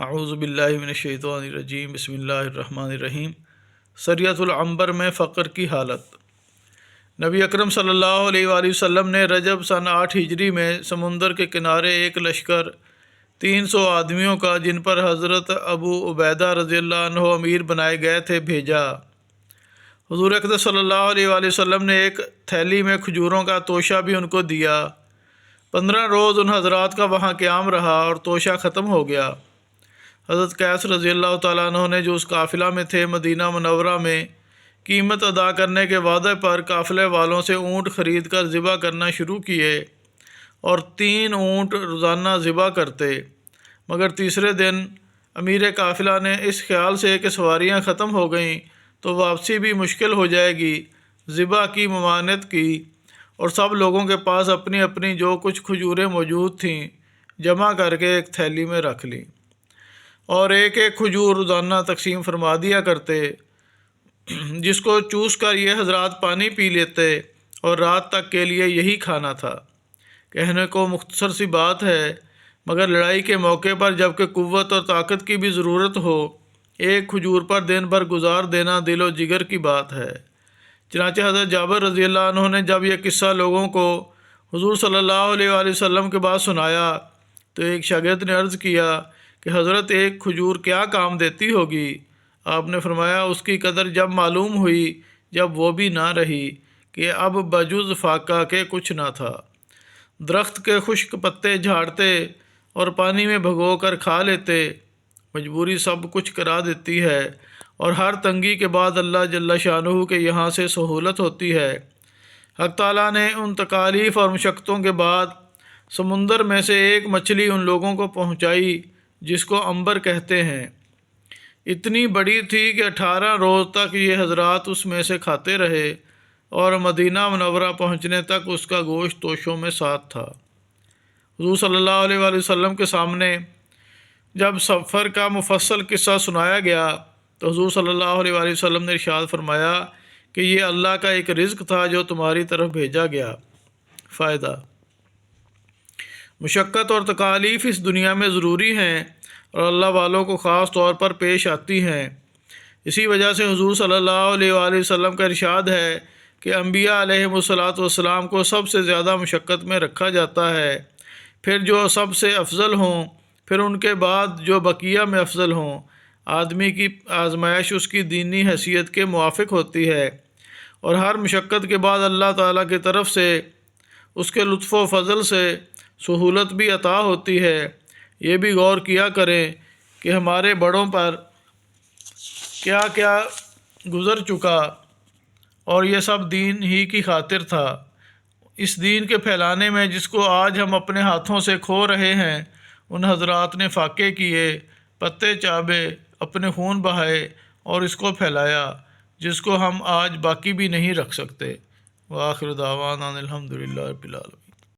اعوذ باللہ من الشیطان الرجیم، بسم اللہ الرحمن الرحیم۔ سریۃ العنبر میں فقر کی حالت۔ نبی اکرم صلی اللہ علیہ وآلہ وسلم نے رجب سن 8 ہجری میں سمندر کے کنارے ایک لشکر 300 آدمیوں کا، جن پر حضرت ابو عبیدہ رضی اللہ عنہ امیر بنائے گئے تھے، بھیجا۔ حضور اقدس صلی اللہ علیہ وآلہ وسلم نے ایک تھیلی میں کھجوروں کا توشہ بھی ان کو دیا۔ 15 روز ان حضرات کا وہاں قیام رہا اور توشہ ختم ہو گیا۔ حضرت قیس رضی اللہ تعالیٰ عنہ نے، جو اس قافلہ میں تھے، مدینہ منورہ میں قیمت ادا کرنے کے وعدے پر قافلے والوں سے اونٹ خرید کر ذبح کرنا شروع کیے اور 3 اونٹ روزانہ ذبح کرتے، مگر تیسرے دن امیر قافلہ نے اس خیال سے کہ سواریاں ختم ہو گئیں تو واپسی بھی مشکل ہو جائے گی، ذبح کی ممانعت کی اور سب لوگوں کے پاس اپنی اپنی جو کچھ کھجوریں موجود تھیں جمع کر کے ایک تھیلی میں رکھ لیں اور ایک ایک کھجور روزانہ تقسیم فرما دیا کرتے، جس کو چوس کر یہ حضرات پانی پی لیتے، اور رات تک کے لیے یہی کھانا تھا۔ کہنے کو مختصر سی بات ہے، مگر لڑائی کے موقع پر جب کہ قوت اور طاقت کی بھی ضرورت ہو، ایک کھجور پر دن بھر گزار دینا دل و جگر کی بات ہے۔ چنانچہ حضرت جابر رضی اللہ عنہ نے جب یہ قصہ لوگوں کو حضور صلی اللہ علیہ وآلہ وسلم کے بعد سنایا تو ایک شاگرد نے عرض کیا کہ حضرت، ایک کھجور کیا کام دیتی ہوگی؟ آپ نے فرمایا، اس کی قدر جب معلوم ہوئی جب وہ بھی نہ رہی کہ اب بجز فاقہ کے کچھ نہ تھا۔ درخت کے خشک پتے جھاڑتے اور پانی میں بھگو کر کھا لیتے، مجبوری سب کچھ کرا دیتی ہے، اور ہر تنگی کے بعد اللہ جل شانہ کے یہاں سے سہولت ہوتی ہے۔ حق تعالیٰ نے ان تکالیف اور مشقتوں کے بعد سمندر میں سے ایک مچھلی ان لوگوں کو پہنچائی جس کو عنبر کہتے ہیں۔ اتنی بڑی تھی کہ 18 روز تک یہ حضرات اس میں سے کھاتے رہے، اور مدینہ منورہ پہنچنے تک اس کا گوشت توشوں میں ساتھ تھا۔ حضور صلی اللہ علیہ وآلہ وسلم کے سامنے جب سفر کا مفصل قصہ سنایا گیا تو حضور صلی اللہ علیہ وآلہ وسلم نے ارشاد فرمایا کہ یہ اللہ کا ایک رزق تھا جو تمہاری طرف بھیجا گیا۔ فائدہ: مشقت اور تکالیف اس دنیا میں ضروری ہیں اور اللہ والوں کو خاص طور پر پیش آتی ہیں۔ اسی وجہ سے حضور صلی اللہ علیہ وآلہ وسلم کا ارشاد ہے کہ انبیاء علیہم الصلاۃ کو سب سے زیادہ مشقت میں رکھا جاتا ہے، پھر جو سب سے افضل ہوں، پھر ان کے بعد جو بقیہ میں افضل ہوں۔ آدمی کی آزمائش اس کی دینی حیثیت کے موافق ہوتی ہے، اور ہر مشقت کے بعد اللہ تعالیٰ کی طرف سے اس کے لطف و فضل سے سہولت بھی عطا ہوتی ہے۔ یہ بھی غور کیا کریں کہ ہمارے بڑوں پر کیا کیا گزر چکا، اور یہ سب دین ہی کی خاطر تھا۔ اس دین کے پھیلانے میں جس کو آج ہم اپنے ہاتھوں سے کھو رہے ہیں، ان حضرات نے فاقے کیے، پتے چابے، اپنے خون بہائے اور اس کو پھیلایا، جس کو ہم آج باقی بھی نہیں رکھ سکتے۔ وآخر دعوانا الحمدللہ رب العالمین۔